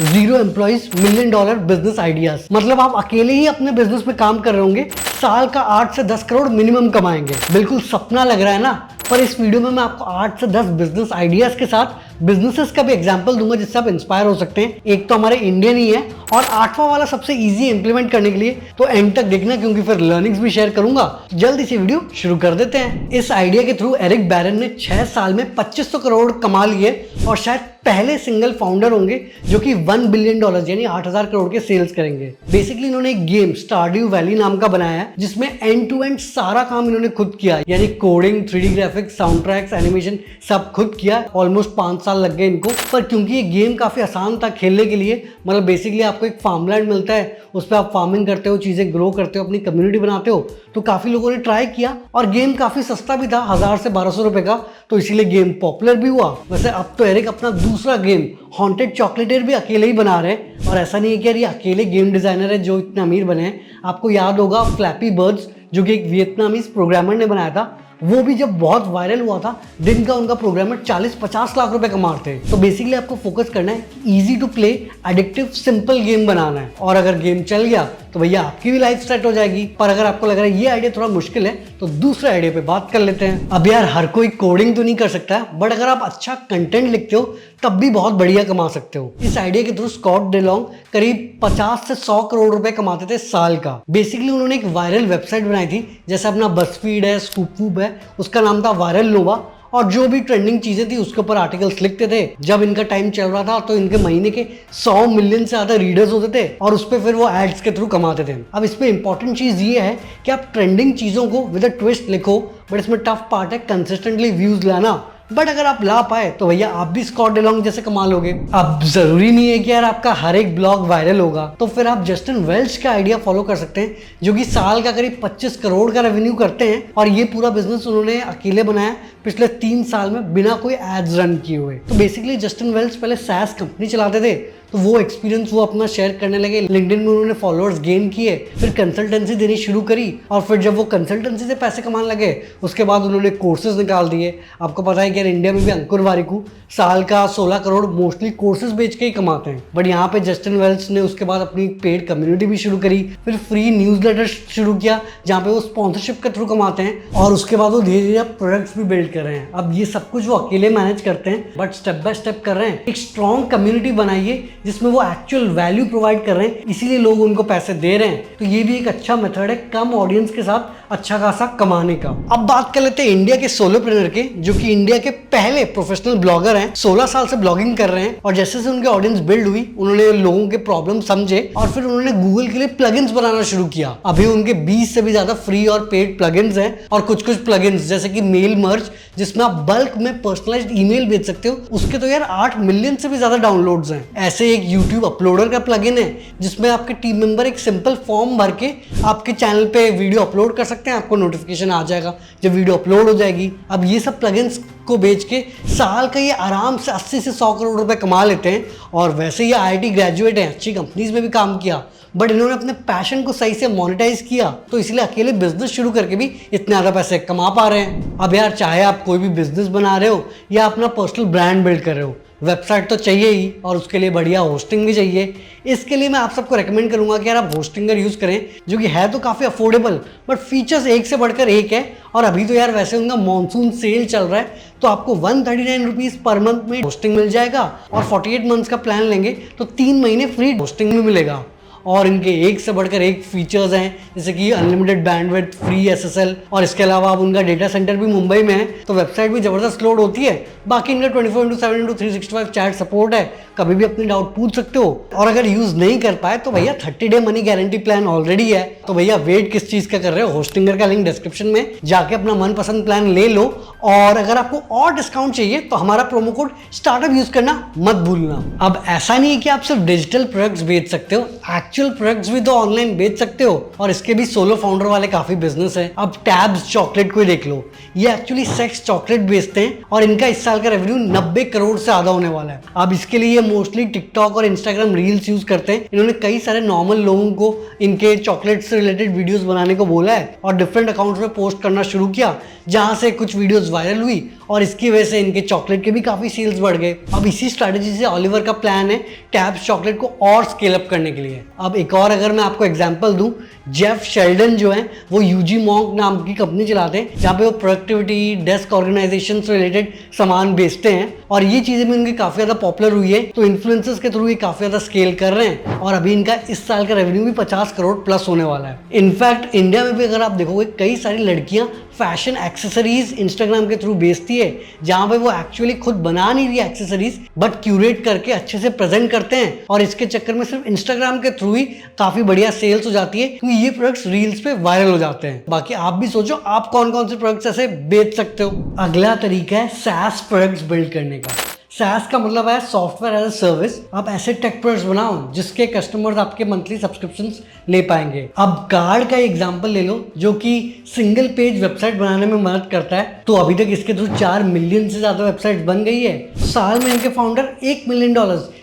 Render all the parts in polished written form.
0 employees $1 million business ideas. मतलब आप अकेले ही अपने बिजनेस में काम कर रहे होंगे, साल का 8 से 10 करोड़ मिनिमम कमाएंगे। बिल्कुल सपना लग रहा है ना? पर इस वीडियो में मैं आपको 8 से 10 बिजनेस आइडियाज के साथ बिजनेसेस का भी एग्जांपल दूंगा जिससे आप इंस्पायर हो सकते हैं। एक तो हमारे इंडियन ही है और 8वां वाला सबसे इजी इंप्लीमेंट करने के लिए, तो एंड तक देखना क्योंकि फिर लर्निंग्स भी शेयर करूंगा। जल्दी से वीडियो शुरू कर देते हैं। इस आइडिया के थ्रू एरिक बैरन ने 6 साल में 2500 करोड़ कमा लिए और शायद पहले सिंगल फाउंडर होंगे जो कि $1 billion यानी 8000 करोड़ के सेल्स करेंगे। बेसिकली इन्होंने एक गेम स्टारड्यू वैली नाम का बनाया है जिसमें एंड टू एंड सारा काम इन्होंने खुद किया, यानी coding, 3D graphics, sound tracks, animation सब खुद किया। ऑलमोस्ट 5 साल लग गए इनको। पर क्योंकि ये गेम काफी आसान था खेलने के लिए, मतलब बेसिकली आपको एक फार्मलैंड मिलता है, उस पर आप फार्मिंग करते हो, चीजें ग्रो करते हो, अपनी कम्युनिटी बनाते हो, तो काफी लोगों ने ट्राई किया और गेम काफी सस्ता भी था, 1000 से 1200 रुपए का, तो इसीलिए गेम पॉपुलर भी हुआ। वैसे अब तो एरिक अपना दूसरा गेम हॉन्टेड चॉकलेटेयर भी अकेले ही बना रहे हैं और ऐसा नहीं है कि यार ये अकेले गेम डिजाइनर है जो इतने अमीर बने हैं। आपको याद होगा फ्लैपी बर्ड्स जो कि एक वियतनामीज प्रोग्रामर ने बनाया था, वो भी जब बहुत वायरल हुआ था, दिन का उनका प्रोग्रामर 40-50 लाख रुपए कमाते हैं। तो बेसिकली आपको फोकस करना है, easy to play, addictive, simple game बनाना है और अगर गेम चल गया तो भैया आपकी भी लाइफ सेट हो जाएगी। पर अगर आपको लग रहा है ये आइडिया थोड़ा मुश्किल है तो दूसरे आइडिया पे बात कर लेते हैं। अब यार हर कोई कोडिंग तो नहीं कर सकता, बट अगर आप अच्छा कंटेंट लिखते हो तब भी बहुत बढ़िया कमा सकते हो। इस आइडिया के थ्रू स्कॉट डेलोंग करीब 50 से 100 करोड़ रुपए कमाते थे साल का। बेसिकली उन्होंने एक वायरल वेबसाइट बनाई थी, जैसे अपना बसफीड है, स्कूपवूब है, उसका नाम था वायरल नोवा, और जो भी ट्रेंडिंग चीजें थी उसके ऊपर आर्टिकल्स लिखते थे। जब इनका टाइम चल रहा था तो इनके महीने के 100 मिलियन से ज्यादा रीडर्स होते थे और उस पर फिर वो एड्स के थ्रू कमाते थे। अब इसमें इंपॉर्टेंट चीज ये है कि आप ट्रेंडिंग चीजों को विद अ ट्विस्ट लिखो, बट इसमें टफ पार्ट है कंसिस्टेंटली व्यूज लाना। बट अगर आप ला पाए तो भैया आप भी स्कॉट डेलोंग जैसे कमा लोगे। अब जरूरी नहीं है कि यार आपका हर एक ब्लॉग वायरल होगा, तो फिर आप जस्टिन वेल्च का आइडिया फॉलो कर सकते हैं जो कि साल का करीब 25 करोड़ का रेवेन्यू करते हैं और ये पूरा बिजनेस उन्होंने अकेले बनाया पिछले 3 साल में बिना कोई एड्स रन किए हुए। तो बेसिकली जस्टिन वेल्च पहले सैस कंपनी चलाते थे, तो वो एक्सपीरियंस वो अपना शेयर करने लगे। लिंक्डइन में उन्होंने फॉलोअर्स गेन किए, फिर कंसल्टेंसी देनी शुरू करी और फिर जब वो कंसल्टेंसी से पैसे कमाने लगे उसके बाद उन्होंने कोर्सेज निकाल दिए। आपको पता है कि इंडिया में भी अंकुर वारिकू साल का 16 करोड़ मोस्टली कोर्सेज बेच के ही कमाते हैं। बट यहाँ पे जस्टिन वेल्च ने उसके बाद अपनी पेड कम्युनिटी भी शुरू करी, फिर फ्री न्यूज़लेटर शुरू किया जहाँ पे वो स्पॉन्सरशिप के थ्रू कमाते हैं और उसके बाद वो धीरे धीरे प्रोडक्ट्स भी बिल्ड कर रहे हैं। अब ये सब कुछ वो अकेले मैनेज करते हैं बट स्टेप बाय स्टेप कर रहे हैं। एक स्ट्रॉन्ग कम्युनिटी बनाइए जिसमें वो एक्चुअल वैल्यू प्रोवाइड कर रहे हैं, इसीलिए लोग उनको पैसे दे रहे हैं। तो ये भी एक अच्छा मेथड है कम ऑडियंस के साथ अच्छा खासा कमाने का। अब बात कर लेते हैं इंडिया के सोलोप्रेन्योर के, जो कि इंडिया के पहले प्रोफेशनल ब्लॉगर हैं। 16 साल से ब्लॉगिंग कर रहे हैं और जैसे से उनके ऑडियंस बिल्ड हुई उन्होंने लोगों के प्रॉब्लम समझे और फिर उन्होंने गूगल के लिए प्लगइन्स बनाना शुरू किया। अभी उनके 20 से भी ज्यादा फ्री और पेड प्लगइन्स हैं और कुछ प्लगइन्स जैसे कि मेल मर्ज जिसमें आप बल्क में पर्सनलाइज्ड ईमेल भेज सकते हो, उसके तो यार 8 मिलियन से भी ज्यादा डाउनलोड्स हैं। ऐसे एक यूट्यूब अपलोडर का प्लगइन है जिसमें आपके टीम मेंबर एक सिंपल फॉर्म भर के आपके चैनल पे वीडियो अपलोड कर सकते हैं, आपको नोटिफिकेशन आ जाएगा जब वीडियो अपलोड हो जाएगी। अब ये सब प्लगइन्स को बेच के साल का ये आराम से 80 से 100 करोड़ रुपए कमा लेते हैं और वैसे ये IIT ग्रेजुएट हैं, अच्छी कंपनीज में भी काम किया, बट इन्होंने अपने पैशन को सही से मोनेटाइज किया तो इसलिए अकेले बिजनेस शुरू करके भी इतने ज़्यादा पैसे कमा पा रहे हैं। अब यार चाहे आप कोई भी बिजनेस बना रहे हो या अपना पर्सनल ब्रांड बिल्ड कर रहे हो, वेबसाइट तो चाहिए ही और उसके लिए बढ़िया होस्टिंग भी चाहिए। इसके लिए मैं आप सबको रेकमेंड करूंगा कि यार आप होस्टिंगर यूज़ करें जो कि है तो काफ़ी अफोर्डेबल बट फीचर्स एक से बढ़कर एक है। और अभी तो यार वैसे उनका मॉनसून सेल चल रहा है तो आपको 139 रुपीज़ पर मंथ में होस्टिंग मिल जाएगा और 48 मंथ्स का प्लान लेंगे तो 3 महीने फ्री होस्टिंग में मिलेगा। और इनके एक से बढ़कर एक फीचर्स हैं जैसे कि अनलिमिटेड बैंडविड्थ, फ्री SSL और इसके अलावा अब उनका डेटा सेंटर भी मुंबई में है तो वेबसाइट भी ज़बरदस्त लोड होती है। बाकी इनका 24/7 365 चैट सपोर्ट है, कभी भी अपने डाउट पूछ सकते हो। और अगर यूज़ नहीं कर पाए तो भैया 30 day money guarantee plan already है, तो भैया वेट किस चीज़ का कर रहे हो। होस्टिंगर का लिंक डिस्क्रिप्शन में जाके अपना मनपसंद प्लान ले लो और अगर आपको और डिस्काउंट चाहिए तो हमारा प्रोमो कोड स्टार्टअप यूज़ करना मत भूलना। अब ऐसा नहीं है कि आप सिर्फ डिजिटल प्रोडक्ट्स बेच सकते हो, एक्चुअल प्रोडक्ट्स भी तो ऑनलाइन बेच सकते हो और इसके भी सोलो फाउंडर वाले काफी बिजनेस है। अब टैब्स चॉकलेट को ही देख लो, ये एक्चुअली सेक्स चॉकलेट बेचते हैं और इनका इस साल का रेवेन्यू 90 करोड़ से ज्यादा होने वाला है। अब इसके लिए ये मोस्टली टिकटॉक और इंस्टाग्राम रील्स यूज करते हैं। इन्होंने कई सारे नॉर्मल लोगों को इनके चॉकलेट से रिलेटेड वीडियोस बनाने को बोला है और डिफरेंट अकाउंट्स में पोस्ट करना शुरू किया, जहां से कुछ वीडियोस वायरल हुई और इसकी वजह से इनके चॉकलेट के भी काफ़ी सेल्स बढ़ गए। अब इसी स्ट्रैटेजी से ओलिवर का प्लान है टैब्स चॉकलेट को और स्केल अप करने के लिए। अब एक और अगर मैं आपको एग्जांपल दूं, जेफ शेल्डन जो है वो यूजी मॉन्क नाम की कंपनी चलाते हैं जहाँ पे वो प्रोडक्टिविटी, डेस्क ऑर्गेनाइजेशन से रिलेटेड सामान बेचते हैं और ये चीज़ें भी उनकी काफ़ी ज़्यादा पॉपुलर हुई है। तो इन्फ्लुएंसर्स के थ्रू ये काफ़ी ज़्यादा स्केल कर रहे हैं और अभी इनका इस साल का रेवेन्यू भी 50 करोड़ प्लस होने वाला है। इनफैक्ट इंडिया में भी अगर आप देखोगे कई सारी लड़कियां फैशन एक्सेसरीज इंस्टाग्राम के थ्रू बेचती है, जहां पे वो एक्चुअली खुद बना नहीं रही एक्सेसरीज बट क्यूरेट करके अच्छे से प्रेजेंट करते हैं और इसके चक्कर में सिर्फ इंस्टाग्राम के थ्रू ही काफी बढ़िया सेल्स हो जाती है क्योंकि ये प्रोडक्ट्स रील्स पे वायरल हो जाते हैं। बाकी आप भी सोचो आप कौन कौन से प्रोडक्ट्स ऐसे बेच सकते हो। अगला तरीका है SaaS प्रोडक्ट्स बिल्ड करने का। SaaS का मतलब है सॉफ्टवेयर एज अ सर्विस। आप ऐसे टेक प्रोडक्ट्स बनाओ जिसके कस्टमर्स आपके मंथली सब्सक्रिप्शंस ले पाएंगे। अब कार्ड का एग्जांपल ले लो जो कि सिंगल पेज वेबसाइट बनाने में मदद करता है। तो अभी तक इसके थ्रू 4 मिलियन से ज्यादा वेबसाइट बन गई है। साल में इनके फाउंडर $1 मिलियन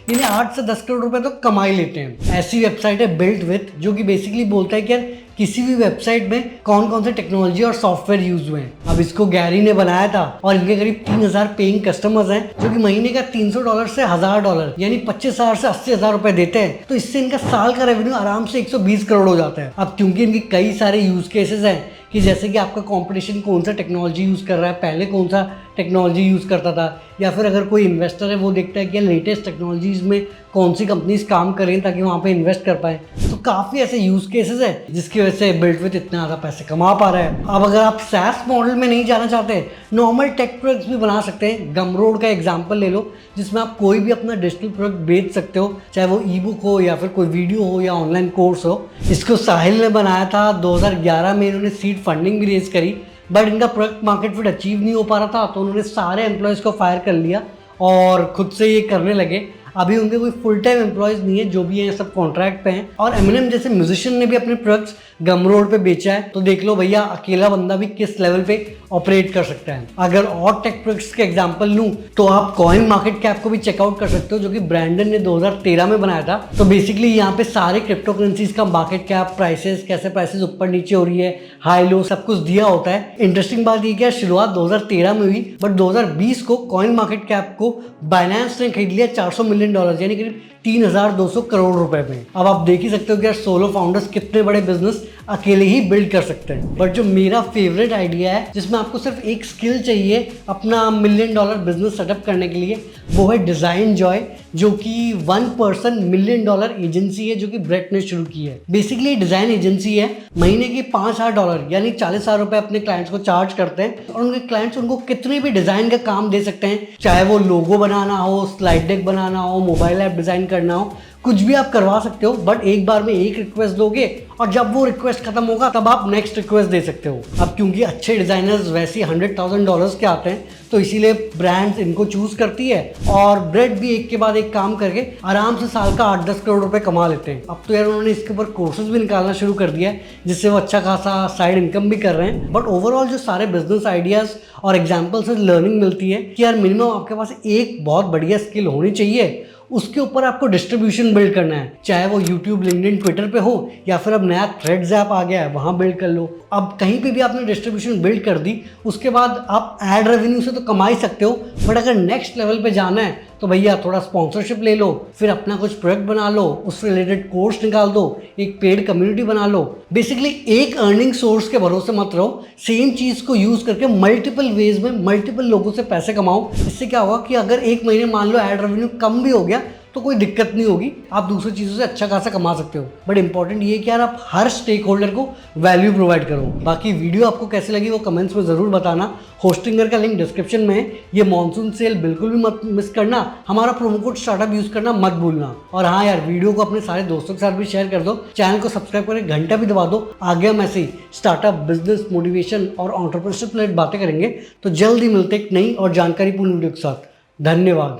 यानी 8 से 10 करोड़ रुपए तो कमा ही लेते हैं। ऐसी वेबसाइट है बिल्ट विथ जो कि बेसिकली बोलता है कि यार किसी भी वेबसाइट में कौन कौन से टेक्नोलॉजी और सॉफ्टवेयर यूज हुए हैं। अब इसको गैरी ने बनाया था और इनके करीब 3000 पेइंग कस्टमर्स हैं जो कि महीने का $300 से $1000 यानी 25,000 से 80,000 रुपए देते हैं। तो इससे इनका साल का रेवेन्यू आराम से 120 करोड़ हो जाता है। अब क्योंकि इनकी कई सारे यूज केसेस हैं कि जैसे कि आपका कंपटीशन कौन सा टेक्नोलॉजी यूज कर रहा है, पहले कौन सा टेक्नोलॉजी यूज करता था, या फिर अगर कोई इन्वेस्टर है वो देखता है कि लेटेस्ट टेक्नोलॉजीज में कौन सी कंपनीज काम कर रही हैं ताकि वहाँ पे इन्वेस्ट कर पाए। तो काफ़ी ऐसे यूज केसेस है जिसकी वजह से बिल्ट विथ इतना ज़्यादा पैसे कमा पा रहा है। अब अगर आप SaaS मॉडल में नहीं जाना चाहते, नॉर्मल टेक प्रोडक्ट्स भी बना सकते हैं। गमरोड का एग्जाम्पल ले लो जिसमें आप कोई भी अपना डिजिटल प्रोडक्ट बेच सकते हो, चाहे वो ई बुक हो या फिर कोई वीडियो हो या ऑनलाइन कोर्स हो। इसको साहिल ने बनाया था 2011 में। इन्होंने सीड फंडिंग भी रेज करी बट इनका प्रोडक्ट मार्केट फिट अचीव नहीं हो पा रहा था तो उन्होंने सारे एम्प्लॉयज़ को फायर कर लिया और खुद से ये करने लगे। अभी उनके कोई फुल टाइम एम्प्लॉयज़ नहीं है, जो भी हैं सब कॉन्ट्रैक्ट पे हैं। और एमिनेम जैसे म्यूजिशियन ने भी अपने प्रोडक्ट्स गमरोड पे बेचा है। तो देख लो भैया अकेला बंदा भी किस लेवल पे ऑपरेट कर सकता है। अगर और टेक प्रोडक्ट्स के एग्जांपल लूं तो आप कॉइन मार्केट कैप को भी चेकआउट कर सकते हो जो कि ब्रैंडन ने 2013 में बनाया था। तो बेसिकली यहाँ पे सारे क्रिप्टो करेंसीज का मार्केट कैप, प्राइसेस, कैसे प्राइसेस ऊपर नीचे हो रही है, हाई लो, सब कुछ दिया होता है। इंटरेस्टिंग बात ये क्या, शुरुआत 2013 में हुई बट 2020 को कॉइन मार्केट कैप को बाइनेंस ने खरीद लिया $400 मिलियन यानी करीब 3200 करोड़ रुपए में। अब आप देख ही सकते हो कि यार सोलो फाउंडर्स कितने बड़े बिजनेस अकेले ही बिल्ड कर सकते हैं। बट जो मेरा फेवरेट आइडिया है जिसमें आपको सिर्फ एक स्किल चाहिए अपना $1 मिलियन बिजनेस सेटअप करने के लिए, वो है डिजाइन जॉय, जो कि 1 पर्सन $1 मिलियन एजेंसी है जो कि ब्रेट ने शुरू की है। बेसिकली डिजाइन एजेंसी है, महीने के $5000 यानी 40,000 रुपए अपने क्लाइंट्स को चार्ज करते हैं और उनके क्लाइंट्स उनको कितने भी डिजाइन का काम दे सकते हैं, चाहे वो लोगो बनाना हो, स्लाइड डेक बनाना हो, मोबाइल ऐप डिजाइन करना हो, कुछ भी आप करवा सकते हो। बट एक बार में एक रिक्वेस्ट दोगे और जब वो रिक्वेस्ट खत्म होगा तब आप नेक्स्ट रिक्वेस्ट दे सकते हो। अब क्योंकि अच्छे डिजाइनर्स वैसे ही $100,000 के आते हैं तो इसीलिए ब्रांड्स इनको चूज करती है और ब्रेड भी एक के बाद एक काम करके आराम से साल का 8-10 करोड़ रुपए कमा लेते हैं। अब तो यार उन्होंने इसके ऊपर कोर्सेज भी निकालना शुरू कर दिया है जिससे वो अच्छा खासा साइड इनकम भी कर रहे हैं। बट ओवरऑल जो सारे बिजनेस आइडियाज और एग्जाम्पल से लर्निंग मिलती है कि यार मिनिमम आपके पास एक बहुत बढ़िया स्किल होनी चाहिए, उसके ऊपर आपको डिस्ट्रीब्यूशन बिल्ड करना है, चाहे वो यूट्यूब, लिंक्डइन, ट्विटर पे हो या फिर अब नया थ्रेड्स ऐप आ गया है वहां बिल्ड कर लो। अब कहीं पे भी आपने डिस्ट्रीब्यूशन बिल्ड कर दी, उसके बाद आप एड रेवेन्यू से तो कमा ही सकते हो बट अगर नेक्स्ट लेवल पे जाना है तो भैया थोड़ा स्पॉन्सरशिप ले लो, फिर अपना कुछ प्रोडक्ट बना लो, उससे रिलेटेड कोर्स निकाल दो, एक पेड कम्युनिटी बना लो। बेसिकली एक अर्निंग सोर्स के भरोसे मत रहो, सेम चीज को यूज करके मल्टीपल वेज में मल्टीपल लोगों से पैसे कमाओ। इससे क्या होगा कि अगर एक महीने मान लो एड रेवेन्यू कम भी हो गया तो कोई दिक्कत नहीं होगी, आप दूसरी चीज़ों से अच्छा खासा कमा सकते हो। बट इंपॉर्टेंट ये कि यार आप हर स्टेक होल्डर को वैल्यू प्रोवाइड करो। बाकी वीडियो आपको कैसी लगी वो कमेंट्स में ज़रूर बताना। होस्टिंगर का लिंक डिस्क्रिप्शन में है। ये मॉनसून सेल बिल्कुल भी मत मिस करना, हमारा प्रोमो कोड स्टार्टअप यूज़ करना मत भूलना। और हाँ यार, वीडियो को अपने सारे दोस्तों के साथ भी शेयर कर दो, चैनल को सब्सक्राइब करके घंटा भी दबा दो। आगे हम ऐसे ही स्टार्टअप, बिजनेस, मोटिवेशन और एंटरप्रेन्योरशिप रिलेटेड बातें करेंगे। तो जल्द ही मिलते एक नई और जानकारीपूर्ण वीडियो के साथ। धन्यवाद।